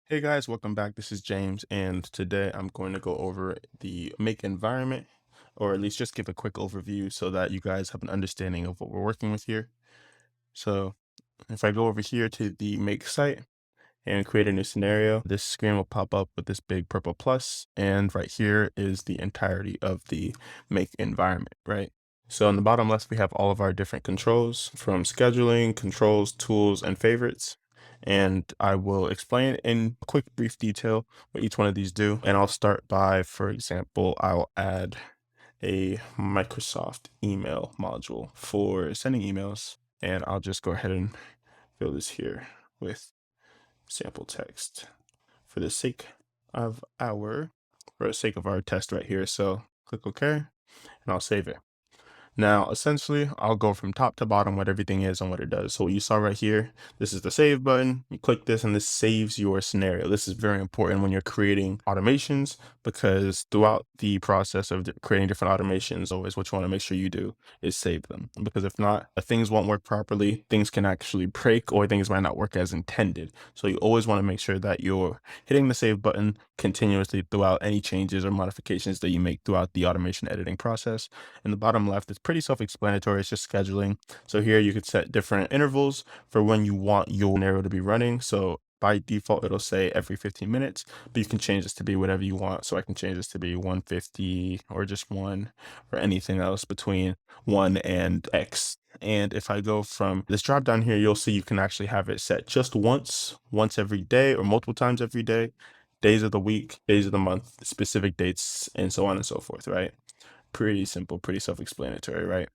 Hey guys, welcome back. This is James, and today I'm going to go over the make environment, or at least just give a quick overview so that you guys have an understanding of what we're working with here. So if I go over here to the make site and create a new scenario, this screen will pop up with this big purple plus, and right here is the entirety of the make environment, right? So on the bottom left, we have all of our different controls from scheduling, controls, tools, and favorites. And I will explain in quick, brief detail what each one of these do. And I'll start by, for example, I'll add a Microsoft email module for sending emails. And I'll just go ahead and fill this here with sample text for the sake of for the sake of our test right here. So click OK, and I'll save it. Now, essentially, I'll go from top to bottom what everything is and what it does. So what you saw right here, this is the save button. You click this and this saves your scenario. This is very important when you're creating automations because throughout the process of creating different automations, always what you want to make sure you do is save them. Because if not, things won't work properly. Things can actually break or things might not work as intended. So you always want to make sure that you're hitting the save button continuously throughout any changes or modifications that you make throughout the automation editing process. In the bottom left, it's pretty self-explanatory. It's just scheduling. So here you could set different intervals for when you want your scenario to be running. So by default, it'll say every 15 minutes, but you can change this to be whatever you want. So I can change this to be 150 or just one or anything else between 1 and X. And if I go from this drop down here, you'll see you can actually have it set just once every day or multiple times every day, days of the week, days of the month, specific dates, and so on and so forth, right? Pretty simple, pretty self-explanatory, right?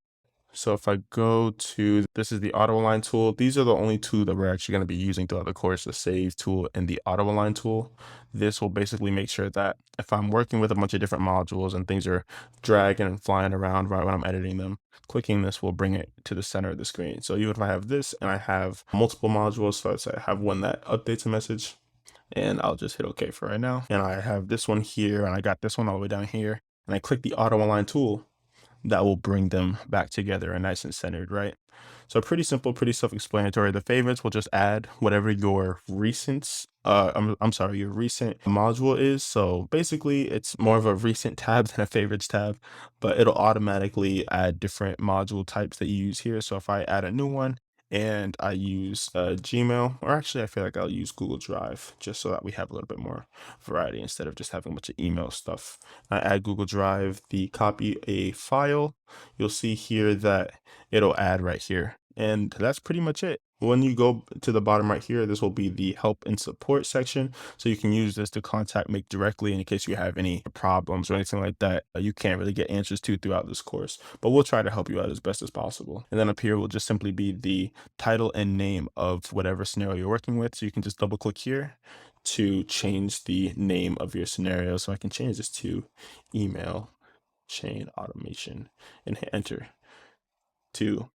So if I go to, this is the auto align tool. These are the only two that we're actually going to be using throughout the course, the save tool and the auto align tool. This will basically make sure that if I'm working with a bunch of different modules and things are dragging and flying around right when I'm editing them, clicking this will bring it to the center of the screen. So even if I have this and I have multiple modules, so let's say I have one that updates a message, and I'll just hit OK for right now. And I have this one here, and I got this one all the way down here, and I click the auto align tool, that will bring them back together and nice and centered, right? So pretty simple, pretty self-explanatory. The favorites will just add whatever your I'm sorry, your recent module is. So basically it's more of a recent tab than a favorites tab, but it'll automatically add different module types that you use here. So if I add a new one, and I use Gmail, or actually I feel like I'll use Google Drive just so that we have a little bit more variety instead of just having a bunch of email stuff. I add Google Drive, the copy a file, you'll see here that it'll add right here. And that's pretty much it. When you go to the bottom right here, this will be the help and support section. So you can use this to contact Make directly in case you have any problems or anything like that you can't really get answers to throughout this course. But we'll try to help you out as best as possible. And then up here will just simply be the title and name of whatever scenario you're working with. So you can just double click here to change the name of your scenario. So I can change this to email chain automation and hit enter to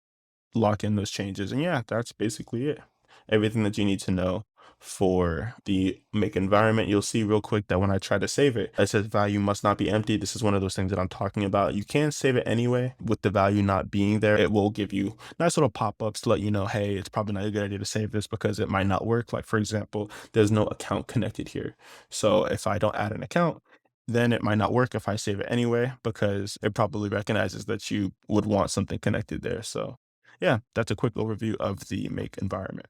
lock in those changes. And yeah, that's basically it. Everything that you need to know for the make environment. You'll see real quick that when I try to save it, it says value must not be empty. This is one of those things that I'm talking about. You can save it anyway with the value not being there. It will give you nice little pop-ups to let you know, hey, it's probably not a good idea to save this because it might not work. Like for example, there's no account connected here. So if I don't add an account, then it might not work if I save it anyway, because it probably recognizes that you would want something connected there. So yeah, that's a quick overview of the make environment.